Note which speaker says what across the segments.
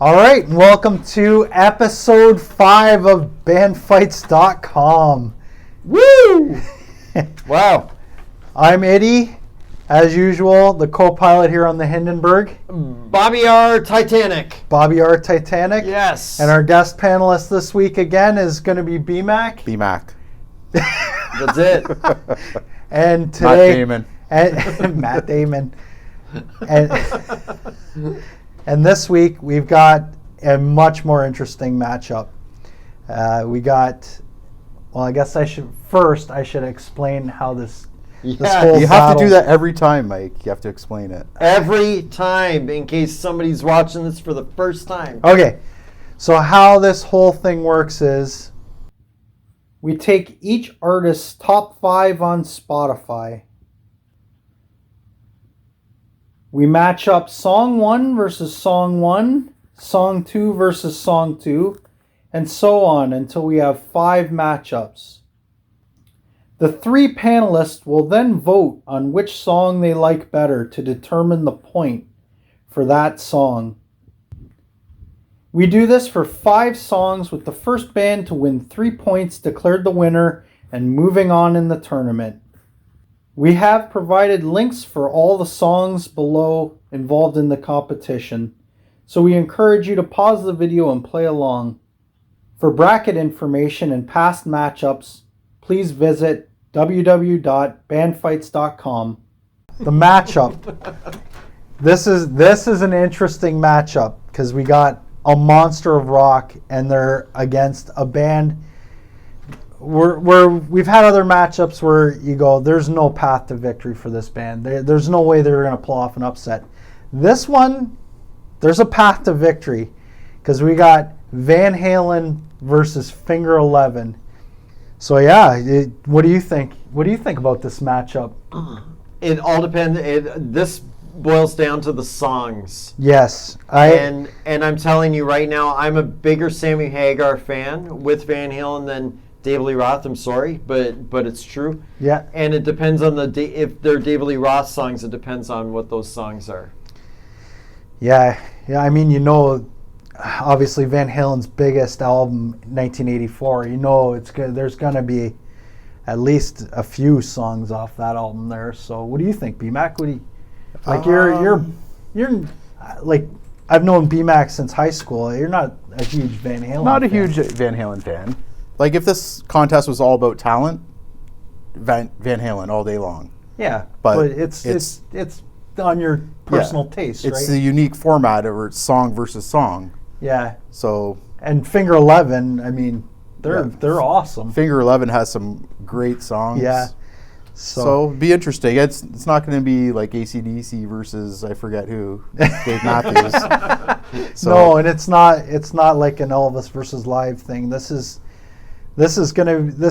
Speaker 1: All right, and welcome to episode 5 of bandfights.com.
Speaker 2: Woo! Wow.
Speaker 1: I'm Eddie, as usual, the co-pilot here on the Hindenburg.
Speaker 2: Bobby R. Titanic.
Speaker 1: Bobby R. Titanic.
Speaker 2: Yes.
Speaker 1: And our guest panelist this week again is going to be BMAC.
Speaker 3: BMAC.
Speaker 2: That's it.
Speaker 1: And today,
Speaker 3: Matt Damon.
Speaker 1: And, Matt Damon. And this week we've got a much more interesting matchup. I guess I should explain how this whole
Speaker 3: You have to
Speaker 1: battle-
Speaker 3: do that every time, Mike. You have to explain it.
Speaker 2: Every time, in case somebody's watching this for the first time.
Speaker 1: Okay, so how this whole thing works is we take each artist's top 5 on Spotify. We match up song 1 versus song 1, song 2 versus song 2, and so on until we have 5 matchups. The 3 panelists will then vote on which song they like better to determine the point for that song. We do this for 5 songs, with the first band to win 3 points declared the winner and moving on in the tournament. We have provided links for all the songs below involved in the competition, so we encourage you to pause the video and play along. For bracket information and past matchups, please visit www.bandfights.com. The matchup. This is an interesting matchup because we got a monster of rock and they're against a band where we've had other matchups where you go, there's no path to victory for this band. There's no way they're going to pull off an upset. This one, there's a path to victory because we got Van Halen versus Finger 11. So yeah, what do you think? What do you think about this matchup?
Speaker 2: It all depends. This boils down to the songs.
Speaker 1: Yes,
Speaker 2: And I'm telling you right now, I'm a bigger Sammy Hagar fan with Van Halen than David Lee Roth. I'm sorry, but it's true.
Speaker 1: Yeah.
Speaker 2: And it depends on if they're David Lee Roth songs. It depends on what those songs are.
Speaker 1: Yeah. I mean, obviously Van Halen's biggest album, 1984. It's good. There's gonna be at least a few songs off that album there. So, what do you think, BMAC? What do you like? You're like, I've known BMAC since high school. You're not a huge Van Halen.
Speaker 3: Not a
Speaker 1: fan.
Speaker 3: huge Van Halen fan. Like, if this contest was all about talent, Van Halen all day long.
Speaker 1: Yeah,
Speaker 3: But
Speaker 1: it's on your personal taste,
Speaker 3: It's
Speaker 1: right?
Speaker 3: the unique format of it's song versus song.
Speaker 1: Yeah,
Speaker 3: So
Speaker 1: and Finger 11. I mean, they're awesome.
Speaker 3: Finger 11 has some great songs.
Speaker 1: Yeah.
Speaker 3: So it'd be interesting. It's not going to be like AC/DC versus I forget who, Dave Matthews.
Speaker 1: No, and it's not like an Elvis versus Live thing. This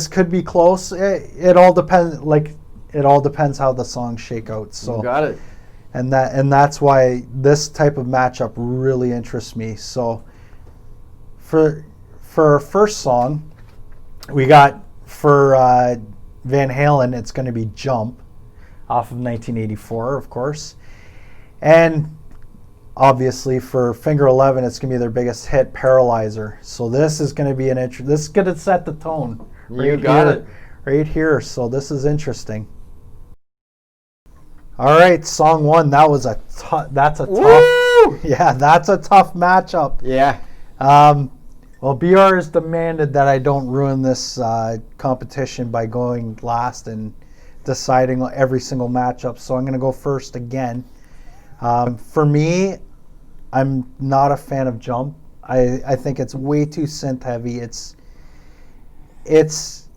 Speaker 1: could be close. It all depends. It all depends how the songs shake out. So
Speaker 2: You got it.
Speaker 1: and that's why this type of matchup really interests me. So for our first song, we got for Van Halen, it's going to be Jump off of 1984, of course. And obviously for Finger 11, it's going to be their biggest hit, Paralyzer. So this is going to be this is going to set the tone.
Speaker 2: You got it.
Speaker 1: Right here. So this is interesting. All right, song 1. That's a tough matchup.
Speaker 2: Yeah.
Speaker 1: Well, BR has demanded that I don't ruin this competition by going last and deciding every single matchup, so I'm going to go first again. For me, I'm not a fan of Jump. I think it's way too synth heavy. It's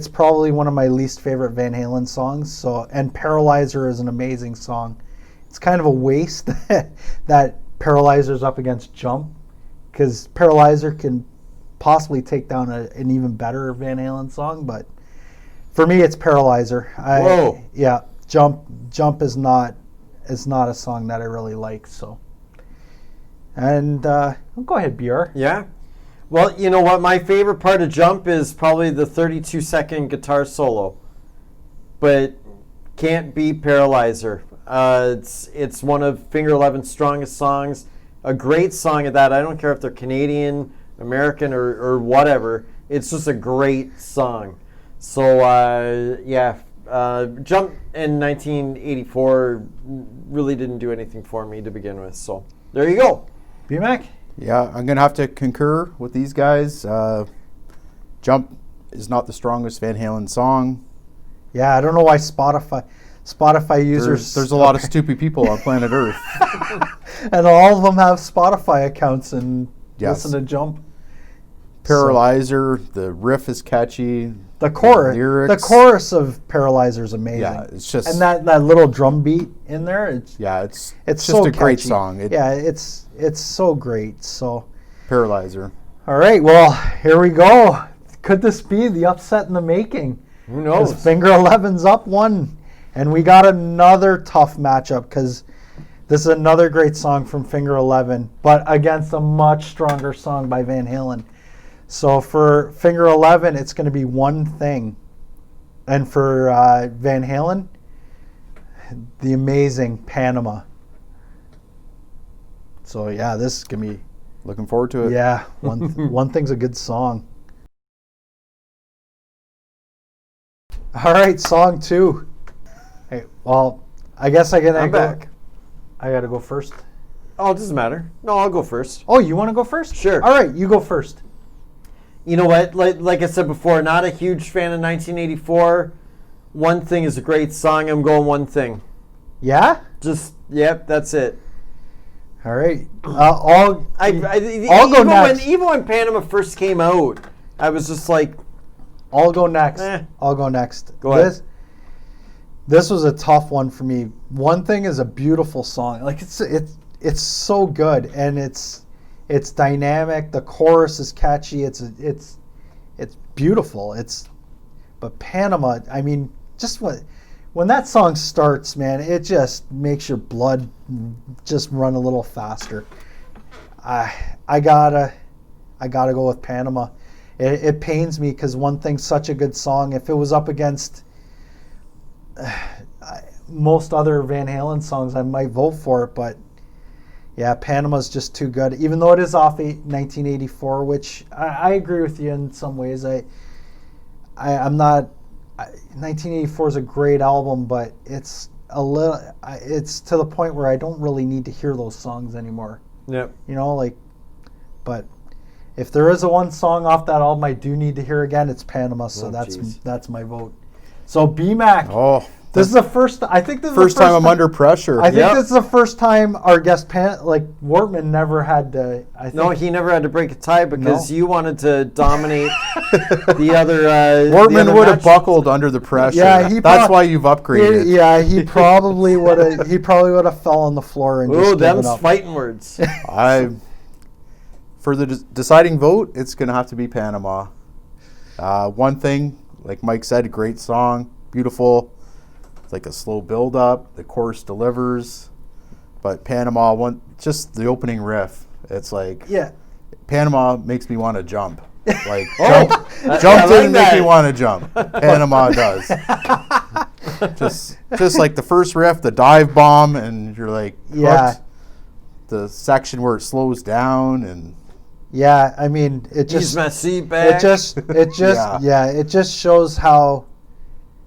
Speaker 1: probably one of my least favorite Van Halen songs. And Paralyzer is an amazing song. It's kind of a waste that Paralyzer's up against Jump, because Paralyzer can possibly take down an even better Van Halen song, but for me it's Paralyzer.
Speaker 2: Whoa.
Speaker 1: Yeah, Jump is not a song that I really like. So, and go ahead, BR.
Speaker 2: Yeah. Well, you know what? My favorite part of Jump is probably the 32-second guitar solo. But can't beat Paralyzer. It's one of Finger Eleven's strongest songs. A great song at that. I don't care if they're Canadian, American, or whatever. It's just a great song. So, Jump in 1984 really didn't do anything for me to begin with. So, there you go.
Speaker 1: BMAC?
Speaker 3: Yeah, I'm going to have to concur with these guys. Jump is not the strongest Van Halen song.
Speaker 1: Yeah, I don't know why Spotify users...
Speaker 3: There's a lot of stupid people on planet Earth.
Speaker 1: And all of them have Spotify accounts and
Speaker 3: Yes.
Speaker 1: listen to Jump.
Speaker 3: Paralyzer, the riff is catchy.
Speaker 1: The chorus,
Speaker 3: lyrics.
Speaker 1: the chorus of Paralyzer is amazing.
Speaker 3: Yeah, it's just...
Speaker 1: And that little drum beat in there, it's
Speaker 3: it's
Speaker 1: so
Speaker 3: just a great
Speaker 1: catchy.
Speaker 3: song.
Speaker 1: It's so great. So,
Speaker 3: Paralyzer.
Speaker 1: all right, well, here we go. Could this be the upset in the making?
Speaker 2: Who knows?
Speaker 1: 'Cause Finger 11's up 1, and we got another tough matchup because this is another great song from Finger 11, but against a much stronger song by Van Halen. So for Finger 11, it's going to be One Thing, and for Van Halen, the amazing Panama. So yeah, this is going to be
Speaker 3: Looking forward to it.
Speaker 1: yeah. One Thing's a good song. All right, song 2. Hey, well, I guess
Speaker 2: I'm back.
Speaker 1: I got to go first.
Speaker 2: Oh, it doesn't matter. No, I'll go first.
Speaker 1: Oh, you want to go first?
Speaker 2: Sure.
Speaker 1: All right, you go first.
Speaker 2: You know what? Like I said before, not a huge fan of 1984. One Thing is a great song. I'm going One Thing.
Speaker 1: Yeah?
Speaker 2: Yep, that's it.
Speaker 1: All right.
Speaker 2: I'll go
Speaker 1: next.
Speaker 2: Even when Panama first came out, I was just like,
Speaker 1: I'll go next.
Speaker 2: Eh.
Speaker 1: I'll go next.
Speaker 2: Go ahead.
Speaker 1: This was a tough one for me. One Thing is a beautiful song. Like it's so good, and it's dynamic. The chorus is catchy. It's beautiful. But Panama, I mean, just when that song starts, man, it just makes your blood just run a little faster. I gotta go with Panama. It pains me because One Thing's such a good song. If it was up against most other Van Halen songs, I might vote for it, but yeah, Panama's just too good. Even though it is off 1984, which I agree with you in some ways. I'm not. 1984 is a great album, but it's to the point where I don't really need to hear those songs anymore.
Speaker 2: yep.
Speaker 1: You know, but if there is one song off that album I do need to hear again, it's Panama. So that's my vote. So BMAC.
Speaker 3: Oh,
Speaker 1: This is the first. I think this is
Speaker 3: first
Speaker 1: the
Speaker 3: time I'm under pressure.
Speaker 1: I think this is the first time our guest Wortman never had to. I think,
Speaker 2: No, he never had to break a tie because
Speaker 1: No.
Speaker 2: you wanted to dominate the other.
Speaker 3: Wortman would have buckled under the pressure.
Speaker 1: Yeah,
Speaker 3: that's why you've upgraded.
Speaker 1: he probably would have. He probably would have fell on the floor and
Speaker 2: Ooh,
Speaker 1: just given
Speaker 2: them's
Speaker 1: up.
Speaker 2: fighting words.
Speaker 3: For the deciding vote, it's going to have to be Panama. One Thing, like Mike said, a great song, beautiful. It's like a slow build up. The chorus delivers, but Panama just the opening riff. It's like Panama makes me want to jump. Like jump didn't make me want to jump. Panama does. just like the first riff, the dive bomb, and you're like hooked. The section where it slows down and.
Speaker 1: Yeah, I mean, it just
Speaker 2: Use my seat back.
Speaker 1: it just shows how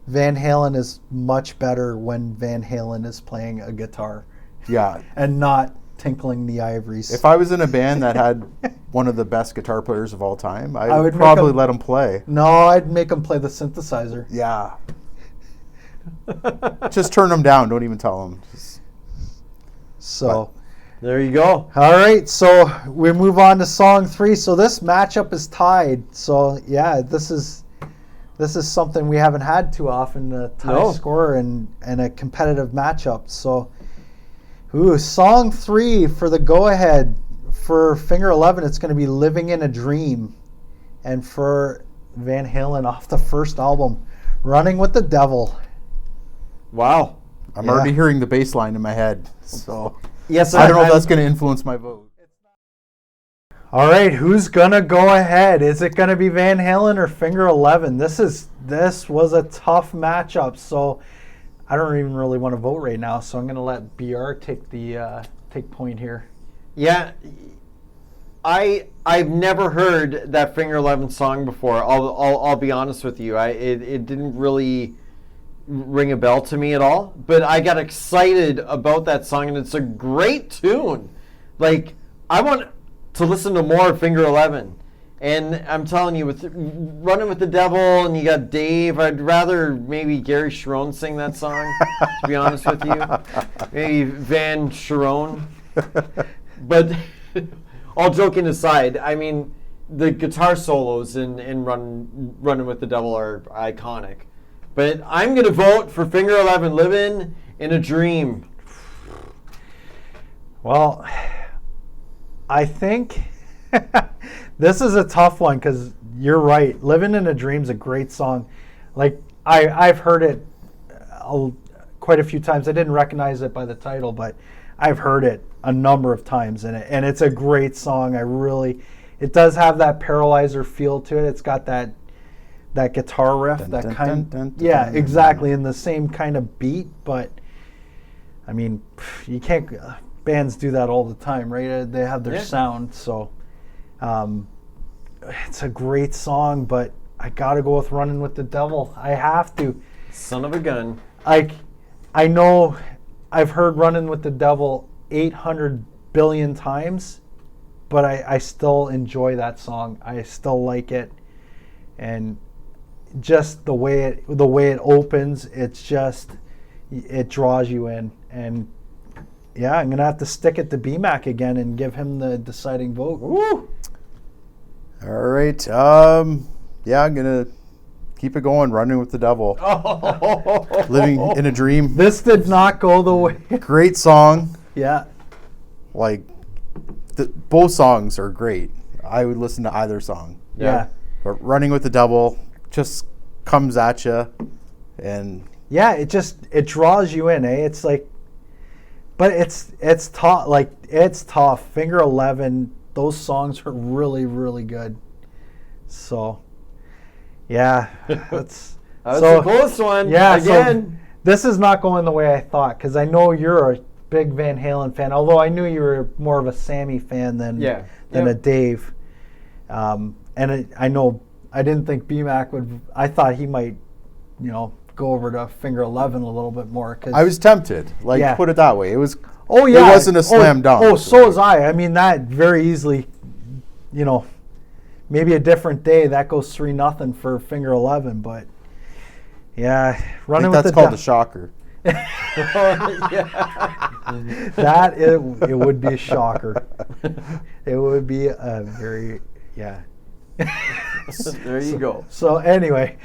Speaker 1: Van Halen is much better when Van Halen is playing a guitar.
Speaker 3: Yeah.
Speaker 1: And not tinkling the ivories.
Speaker 3: If I was in a band that had one of the best guitar players of all time, I would
Speaker 1: would
Speaker 3: probably let him play.
Speaker 1: No, I'd make him play the synthesizer.
Speaker 3: Yeah. Just turn him down. Don't even tell him.
Speaker 2: There you go.
Speaker 1: All right, so we move on to song 3. So this matchup is tied. So yeah, this is something we haven't had too often, a tie score and a competitive matchup. So, song 3 for the go-ahead. For Finger 11, it's going to be Living in a Dream. And for Van Halen, off the first album, Running with the Devil.
Speaker 2: Wow.
Speaker 3: I'm already hearing the bass line in my head. So
Speaker 2: yes,
Speaker 3: I don't know if that's going to influence my vote.
Speaker 1: All right, who's gonna go ahead? Is it gonna be Van Halen or Finger 11? This was a tough matchup, so I don't even really want to vote right now. So I'm gonna let BR take point here.
Speaker 2: Yeah, I've never heard that Finger 11 song before. I'll be honest with you. It didn't really ring a bell to me at all. But I got excited about that song, and it's a great tune. Like, I want to listen to more Finger 11. And I'm telling you, with Running with the Devil, and you got Dave, I'd rather maybe Gary Sharon sing that song, to be honest with you. Maybe Van Sharon. But all joking aside, I mean, the guitar solos in Running with the Devil are iconic. But I'm going to vote for Finger 11, Living in a Dream.
Speaker 1: Well, I think this is a tough one because you're right. Living in a Dream's a great song. Like, I've heard it quite a few times. I didn't recognize it by the title, but I've heard it a number of times in it, and it's a great song. It does have that Paralyzer feel to it. It's got that guitar riff, exactly, in the same kind of beat. But I mean, you can't. Bands do that all the time, right? They have their sound, so it's a great song. But I gotta go with Running with the Devil. I have to.
Speaker 2: Son of a gun.
Speaker 1: I know I've heard Running with the Devil 800 billion times, but I still enjoy that song. I still like it, and just the way it opens, it draws you in. And yeah, I'm gonna have to stick it to BMAC again and give him the deciding vote.
Speaker 2: Woo!
Speaker 3: All right. Yeah, I'm gonna keep it going. Running with the Devil. Living in a Dream.
Speaker 1: This did not go the way.
Speaker 3: Great song.
Speaker 1: Yeah.
Speaker 3: Like, both songs are great. I would listen to either song.
Speaker 1: Yeah.
Speaker 3: But Running with the Devil just comes at you, and
Speaker 1: yeah, it draws you in, eh? It's like, but it's tough. Like, it's tough. Finger 11. Those songs are really, really good. So, yeah, that's
Speaker 2: a close one.
Speaker 1: Yeah,
Speaker 2: again.
Speaker 1: So this is not going the way I thought, because I know you're a big Van Halen fan. Although I knew you were more of a Sammy fan than a Dave. And I know I didn't think BMAC would. I thought he might, go over to Finger 11 a little bit more. Cause,
Speaker 3: I was tempted. Like, put it that way. It was.
Speaker 1: Oh yeah.
Speaker 3: It wasn't a slam dunk.
Speaker 1: Oh, so was I. I mean, that very easily, maybe a different day that goes 3-0 for Finger 11. But yeah, Running with the
Speaker 3: Devil. That's called a shocker.
Speaker 1: That it would be a shocker. It would be a very
Speaker 2: There you go.
Speaker 1: So anyway,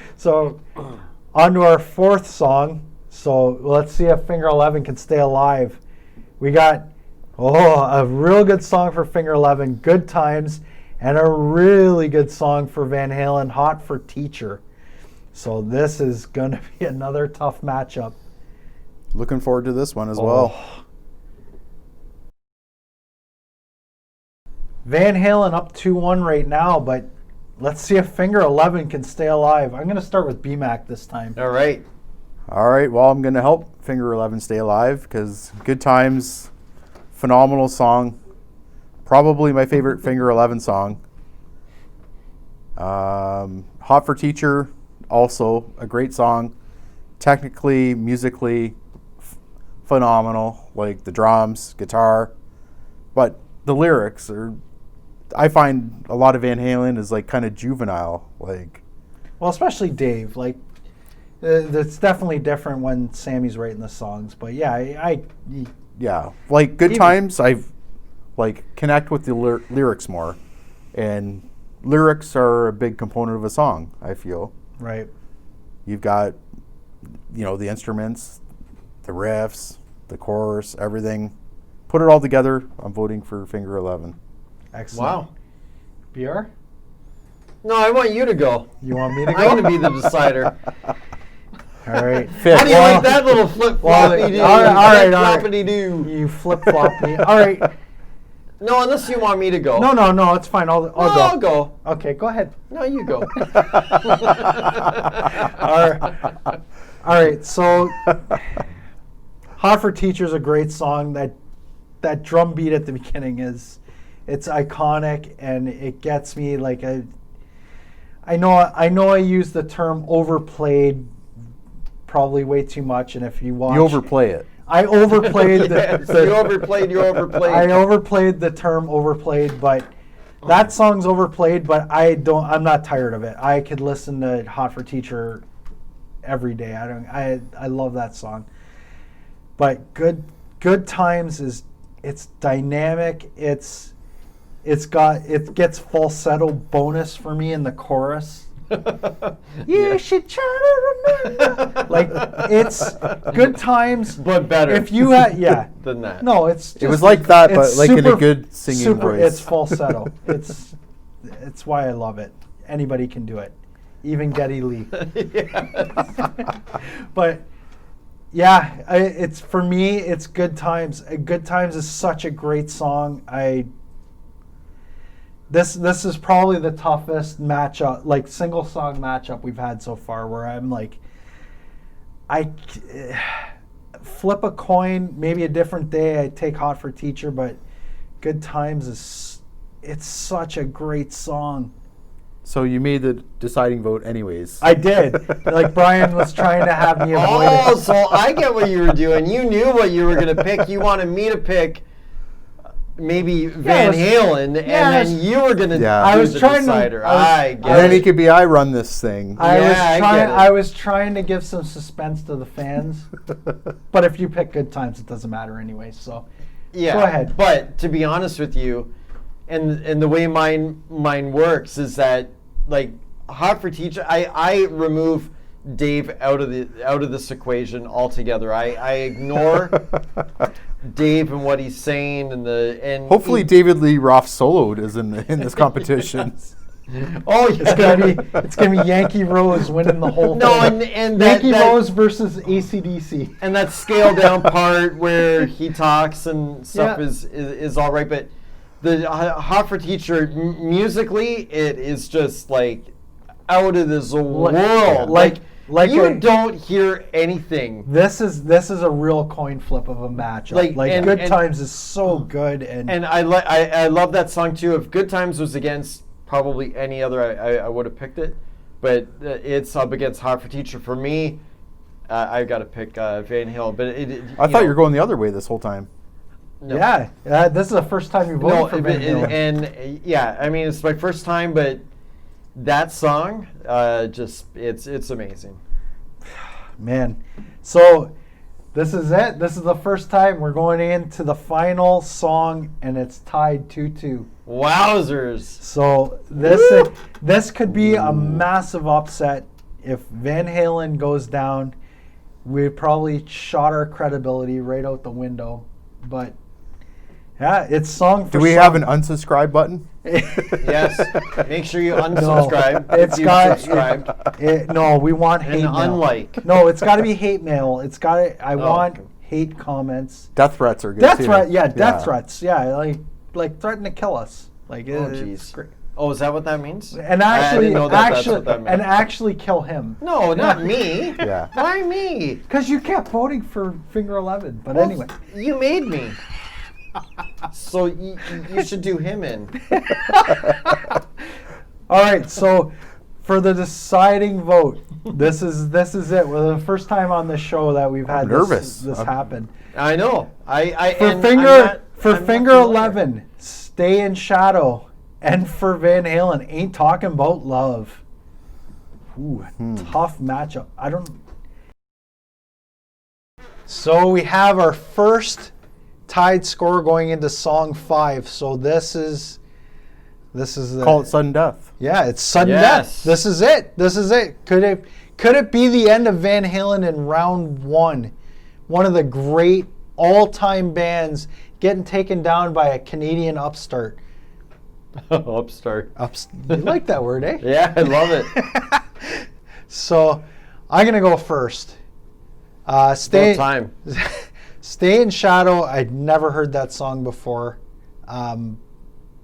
Speaker 1: on to our fourth song. So let's see if Finger 11 can stay alive. We got a real good song for Finger 11, Good Times, and a really good song for Van Halen, Hot for Teacher. So this is going to be another tough matchup.
Speaker 3: Looking forward to this one as well.
Speaker 1: Van Halen up 2-1 right now, but let's see if Finger 11 can stay alive. I'm going to start with BMAC this time.
Speaker 2: All right.
Speaker 3: Well, I'm going to help Finger 11 stay alive because Good Times, phenomenal song. Probably my favorite Finger 11 song. Hot for Teacher, also a great song. Technically, musically, phenomenal. Like the drums, guitar. But the lyrics are, I find a lot of Van Halen is like kind of juvenile. Like,
Speaker 1: well, especially Dave. Like, it's definitely different when Sammy's writing the songs. But yeah,
Speaker 3: like Good Times, I've like connect with the lyrics more, and lyrics are a big component of a song. I feel
Speaker 1: right.
Speaker 3: You've got, the instruments, the riffs, the chorus, everything. Put it all together. I'm voting for Finger 11.
Speaker 1: Excellent.
Speaker 2: Wow.
Speaker 1: BR?
Speaker 2: No, I want you to go.
Speaker 1: You want me to go?
Speaker 2: I'm going to be the decider.
Speaker 1: All right.
Speaker 2: How do you like that little flip-floppy do?
Speaker 1: All right.
Speaker 2: Do.
Speaker 1: You flip-flop me. All right.
Speaker 2: No, unless you want me to go.
Speaker 1: No, it's fine. I'll
Speaker 2: No,
Speaker 1: go.
Speaker 2: I'll go.
Speaker 1: Okay, go ahead.
Speaker 2: No, you go.
Speaker 1: All right, so Hot for Teacher is a great song. That drum beat at the beginning it's iconic, and it gets me like I know I use the term overplayed probably way too much, and if you watch,
Speaker 3: You overplay it.
Speaker 1: I overplayed
Speaker 2: Yes, you overplayed.
Speaker 1: I overplayed the term overplayed, but that song's overplayed, but I'm not tired of it. I could listen to Hot for Teacher every day. I love that song. But Good Times it's dynamic. It gets falsetto bonus for me in the chorus. You should try to remember. Like, it's Good Times,
Speaker 2: But better.
Speaker 1: If you had,
Speaker 2: than that.
Speaker 1: No, it's just,
Speaker 3: It was like that, but
Speaker 1: it's
Speaker 3: like in a good singing voice.
Speaker 1: It's falsetto. It's why I love it. Anybody can do it, even Geddy Lee. But yeah, it's for me. It's Good Times. Good Times is such a great song. This is probably the toughest matchup, like single song matchup we've had so far, where I'm like, I flip a coin, maybe a different day I take Hot for Teacher, but Good Times it's such a great song.
Speaker 3: So you made the deciding vote anyways.
Speaker 1: I did. Like Brian was trying to have me avoid
Speaker 2: Oh,
Speaker 1: it.
Speaker 2: so I get what you were doing. You knew what you were going to pick. You wanted me to pick maybe Van Halen, and then you were going to
Speaker 3: Yeah.
Speaker 1: I
Speaker 2: do
Speaker 1: was
Speaker 2: the
Speaker 1: trying
Speaker 2: decider.
Speaker 1: to. I
Speaker 2: get
Speaker 3: And then
Speaker 2: it.
Speaker 3: it could be I run this thing.
Speaker 1: I
Speaker 2: Yeah, I get it.
Speaker 1: I was trying to give some suspense to the fans, but if you pick Good Times, it doesn't matter anyway. So
Speaker 2: Yeah,
Speaker 1: go ahead.
Speaker 2: But to be honest with you, and the way mine works is that, like, Hot for Teacher, I remove Dave out of this equation altogether. I ignore Dave and what he's saying, and
Speaker 3: Hopefully David Lee Roth soloed is in this competition.
Speaker 2: Oh, yeah.
Speaker 1: It's gonna be Yankee Rose winning the whole
Speaker 2: No,
Speaker 1: thing.
Speaker 2: and
Speaker 1: Yankee
Speaker 2: that-
Speaker 1: Rose versus AC/DC.
Speaker 2: And that scaled down part where he talks and stuff
Speaker 1: Yeah.
Speaker 2: is all right, but the Hot for Teacher musically, it is just like out of this world.
Speaker 1: like
Speaker 2: you don't hear anything.
Speaker 1: This is a real coin flip of a matchup.
Speaker 2: Like, and-
Speaker 1: Good
Speaker 2: and-
Speaker 1: Times is so good, and
Speaker 2: I love that song too. If Good Times was against probably any other, I would have picked it, but it's up against Hot for Teacher. For me, I've got to pick Van Halen. But
Speaker 3: I thought you were going the other way this whole time.
Speaker 2: no.
Speaker 1: yeah, this is the first time you voted for Van Halen.
Speaker 2: and yeah, I mean, it's my first time, but that song, just it's amazing.
Speaker 1: Man, so this is it. This is the first time we're going into the final song, and it's tied 2-2.
Speaker 2: Wowzers!
Speaker 1: So this could be a massive upset if Van Halen goes down. We probably shot our credibility right out the window, but yeah, it's song for
Speaker 3: Do we
Speaker 1: song.
Speaker 3: have an unsubscribe button?
Speaker 2: Yes, make sure you unsubscribe.
Speaker 1: No, it's
Speaker 2: if you've
Speaker 1: got
Speaker 2: subscribed.
Speaker 1: no. We want hate
Speaker 2: And
Speaker 1: mail.
Speaker 2: unlike.
Speaker 1: No, it's got to be hate mail. It's got to. I want
Speaker 2: okay.
Speaker 1: hate comments.
Speaker 3: Death threats are good
Speaker 1: Death
Speaker 3: too.
Speaker 1: threat. Yeah, death threats. Yeah, like threaten to kill us. Like
Speaker 2: Oh,
Speaker 1: it's
Speaker 2: jeez.
Speaker 1: great.
Speaker 2: Oh, is that what that means?
Speaker 1: And
Speaker 2: I
Speaker 1: actually,
Speaker 2: didn't know that's what that meant.
Speaker 1: and actually kill him.
Speaker 2: No, not me.
Speaker 3: Yeah.
Speaker 2: Why me?
Speaker 1: Because you kept voting for Finger 11. But
Speaker 2: Well,
Speaker 1: anyway.
Speaker 2: you made me. So you should do him in.
Speaker 1: All right. So for the deciding vote, this is it. Well, the first time on the show that we've had
Speaker 3: nervous.
Speaker 1: this happen.
Speaker 2: I know.
Speaker 1: For Finger 11, Stay in Shadow, and for Van Halen, Ain't Talking About Love. Ooh, tough matchup. So we have our first tied score going into song 5. So this is the
Speaker 3: Call it sudden death.
Speaker 1: yeah, it's sudden
Speaker 2: Yes.
Speaker 1: death. This is it. This is it. Could it be the end of Van Halen in round 1? One of the great all-time bands getting taken down by a Canadian upstart.
Speaker 2: Upstart.
Speaker 1: You like that word, eh?
Speaker 2: Yeah, I love it.
Speaker 1: So I'm gonna go first.
Speaker 2: About time.
Speaker 1: Stay in Shadow. I'd never heard that song before.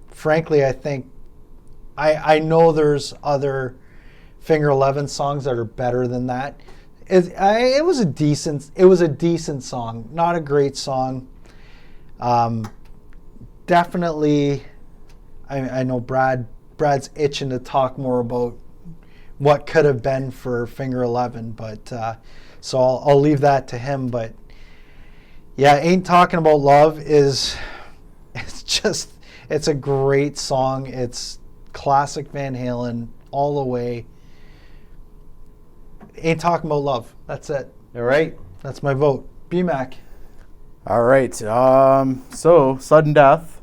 Speaker 1: Frankly, I think I know there's other Finger Eleven songs that are better than that. It was a decent song, not a great song. Definitely, I know Brad's itching to talk more about what could have been for Finger 11, but so I'll leave that to him. But yeah, Ain't Talking About Love it's a great song. It's classic Van Halen all the way. Ain't Talking About Love. That's it.
Speaker 2: All right.
Speaker 1: That's my vote. BMAC.
Speaker 3: All right. So Sudden Death.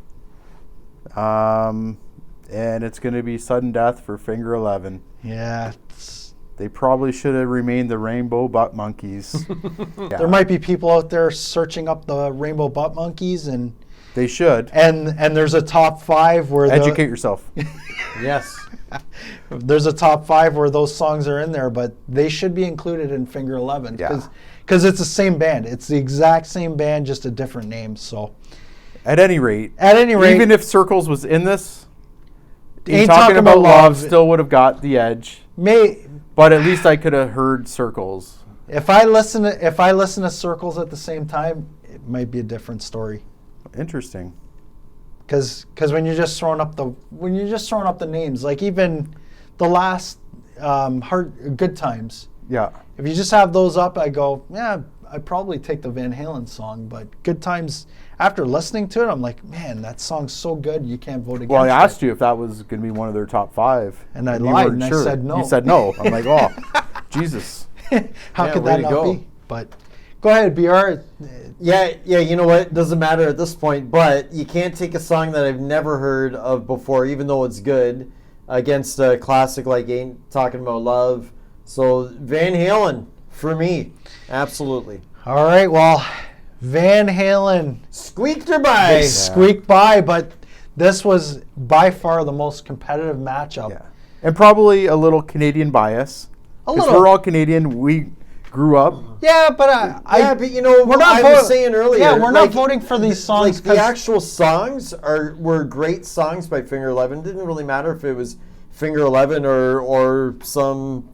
Speaker 3: And it's going to be Sudden Death for Finger 11.
Speaker 1: Yeah.
Speaker 3: They probably should have remained the Rainbow Butt Monkeys. Yeah.
Speaker 1: There might be people out there searching up the Rainbow Butt Monkeys, and
Speaker 3: They should.
Speaker 1: and there's a top 5 where
Speaker 3: Educate yourself.
Speaker 2: Yes.
Speaker 1: there's a top 5 where those songs are in there, but they should be included in Finger 11
Speaker 3: Yeah.
Speaker 1: because it's the same band. It's the exact same band, just a different name. So
Speaker 3: At any rate,
Speaker 1: even
Speaker 3: if Circles was in this,
Speaker 1: Ain't
Speaker 3: Talking About Love
Speaker 1: Love
Speaker 3: still would have got the edge. But at least I could have heard Circles.
Speaker 1: If I listen to Circles at the same time, it might be a different story.
Speaker 3: Interesting.
Speaker 1: Because when you're just throwing up the names, like even the last Good Times.
Speaker 3: Yeah.
Speaker 1: If you just have those up, I go, yeah, I'd probably take the Van Halen song. But Good Times, after listening to it, I'm like, man, that song's so good, you can't vote against it.
Speaker 3: Well, I asked you if that was going to be one of their top 5.
Speaker 1: And I
Speaker 3: you
Speaker 1: lied,
Speaker 3: weren't
Speaker 1: and
Speaker 3: sure.
Speaker 1: I said no.
Speaker 3: You said no. I'm like, oh, Jesus.
Speaker 1: How
Speaker 2: Yeah,
Speaker 1: could
Speaker 2: way
Speaker 1: that
Speaker 2: to
Speaker 1: not
Speaker 2: go.
Speaker 1: be? But go ahead, BR.
Speaker 2: Yeah, you know what? It doesn't matter at this point, but you can't take a song that I've never heard of before, even though it's good, against a classic like Ain't Talking About Love. So Van Halen, for me, absolutely.
Speaker 1: All right, well, Van Halen
Speaker 2: Squeaked her by.
Speaker 1: they squeaked by, but this was by far the most competitive matchup.
Speaker 3: Yeah. And probably a little Canadian bias.
Speaker 1: A
Speaker 3: 'Cause
Speaker 1: little.
Speaker 3: we're all Canadian. We grew up.
Speaker 1: Yeah, but
Speaker 2: But you know,
Speaker 1: we're not
Speaker 2: I was
Speaker 1: voting-
Speaker 2: saying earlier.
Speaker 1: Yeah, we're not
Speaker 2: like,
Speaker 1: voting for these songs.
Speaker 2: Like the actual songs were great songs by Finger 11. Didn't really matter if it was Finger 11 or some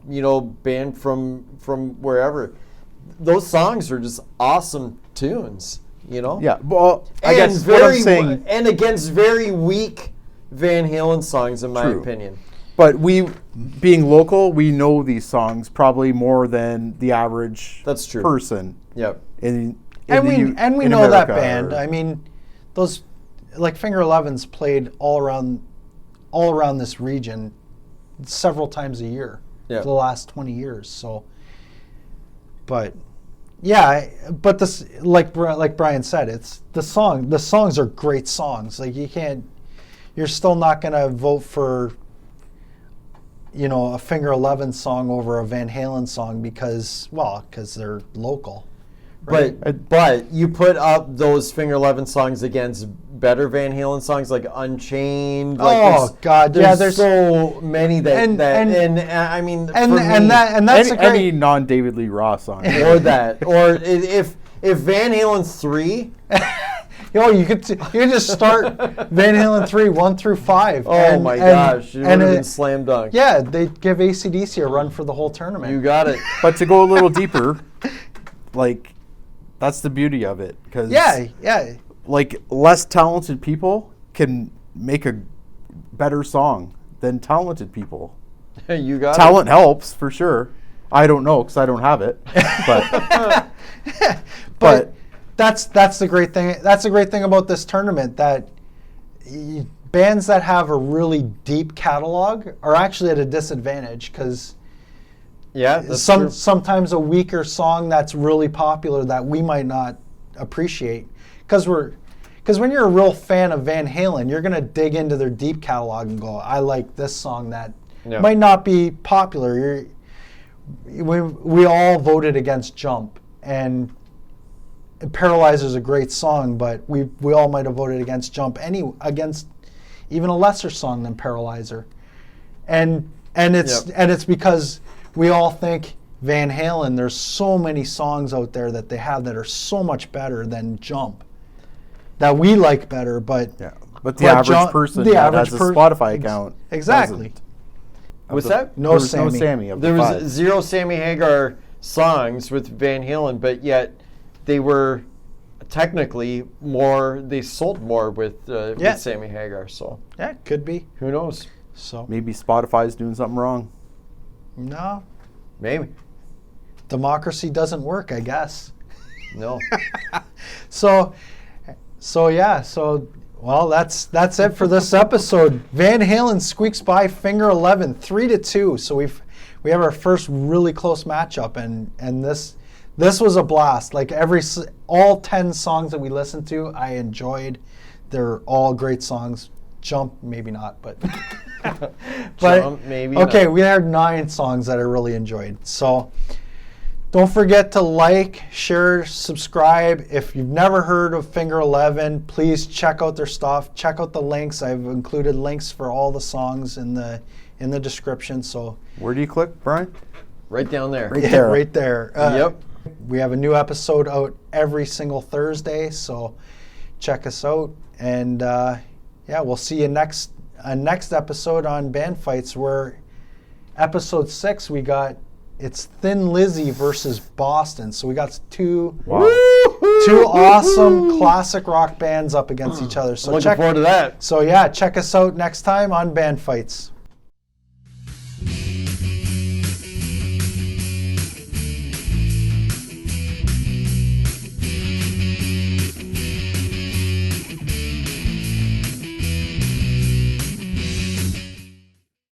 Speaker 2: band from wherever. Those songs are just awesome tunes.
Speaker 3: Yeah. Well, I
Speaker 2: And
Speaker 3: guess what I'm saying.
Speaker 2: and against very weak Van Halen songs, in my
Speaker 3: True.
Speaker 2: opinion.
Speaker 3: But we, being local, we know these songs probably more than the average
Speaker 2: That's true.
Speaker 3: person.
Speaker 2: Yep.
Speaker 3: In
Speaker 1: and
Speaker 3: the
Speaker 1: we
Speaker 3: U-
Speaker 1: and we
Speaker 3: in
Speaker 1: know that
Speaker 3: America
Speaker 1: band.
Speaker 3: or-
Speaker 1: I mean, those like Finger 11's played all around this region several times a year
Speaker 2: Yeah.
Speaker 1: for the last 20 years. So, but yeah, but this like Brian said, it's the song. The songs are great songs. Like you're still not gonna vote for a Finger 11 song over a Van Halen song because they're local. Right?
Speaker 2: But you put up those Finger 11 songs against better Van Halen songs like Unchained. Like
Speaker 1: Oh, God, yeah,
Speaker 2: there's
Speaker 1: there's-
Speaker 2: so many that
Speaker 1: and-
Speaker 2: I mean
Speaker 1: and
Speaker 2: for
Speaker 1: and
Speaker 2: me,
Speaker 1: that's a great.
Speaker 3: any non-David Lee Roth song.
Speaker 2: or that or if Van Halen 3.
Speaker 1: You could just start Van Halen 3 1 through 5.
Speaker 2: Oh my gosh, it would have been slam dunk.
Speaker 1: Yeah, they give AC/DC a run for the whole tournament.
Speaker 2: You got it.
Speaker 3: But to go a little deeper, like, that's the beauty of it. Cause
Speaker 1: yeah.
Speaker 3: like, less talented people can make a better song than talented people.
Speaker 2: You got
Speaker 3: Talent helps, for sure. I don't know, because I don't have it. But
Speaker 1: But that's the great thing. That's the great thing about this tournament, that bands that have a really deep catalog are actually at a disadvantage because
Speaker 2: Yeah, that's true.
Speaker 1: sometimes a weaker song that's really popular that we might not appreciate because when you're a real fan of Van Halen, you're gonna dig into their deep catalog and go, I like this song that
Speaker 2: Yeah.
Speaker 1: might not be popular. We all voted against Jump, and Paralyzer is a great song, but we all might have voted against Jump against even a lesser song than Paralyzer, and it's because we all think Van Halen. There's so many songs out there that they have that are so much better than Jump that we like better, but
Speaker 3: Yeah. But the average
Speaker 1: John-
Speaker 3: person
Speaker 1: the
Speaker 3: that
Speaker 1: average
Speaker 3: has a
Speaker 1: per-
Speaker 3: Spotify
Speaker 1: ex-
Speaker 3: account.
Speaker 1: exactly.
Speaker 3: doesn't.
Speaker 2: What's
Speaker 3: Of the-
Speaker 2: that?
Speaker 1: No
Speaker 3: there was
Speaker 1: Sammy.
Speaker 3: No Sammy. Of the
Speaker 2: There was
Speaker 3: five.
Speaker 2: 0 Sammy Hagar songs with Van Halen, but yet they were technically more. They sold more with Sammy Hagar. So
Speaker 1: Yeah, could be.
Speaker 2: who knows?
Speaker 1: So
Speaker 3: Maybe Spotify's doing something wrong.
Speaker 1: no,
Speaker 2: Maybe.
Speaker 1: democracy doesn't work, I guess.
Speaker 2: No.
Speaker 1: So yeah. So well, that's it for this episode. Van Halen squeaks by Finger 11, 3-2. So we have our first really close matchup, and this was a blast. Like all 10 songs that we listened to, I enjoyed. They're all great songs. Jump, maybe not, but
Speaker 2: Jump, maybe
Speaker 1: okay.
Speaker 2: not.
Speaker 1: We had 9 songs that I really enjoyed. So don't forget to like, share, subscribe. If you've never heard of Finger 11, please check out their stuff. Check out the links. I've included links for all the songs in the description. So
Speaker 3: Where do you click, Brian?
Speaker 2: Right down there.
Speaker 3: Right there.
Speaker 1: right there.
Speaker 2: Yep.
Speaker 1: We have a new episode out every single Thursday, so check us out. And we'll see you next episode on Band Fights, where episode 6 it's Thin Lizzy versus Boston. So we got two awesome classic rock bands up against each other. So
Speaker 2: Looking forward to that.
Speaker 1: So yeah, check us out next time on Band Fights.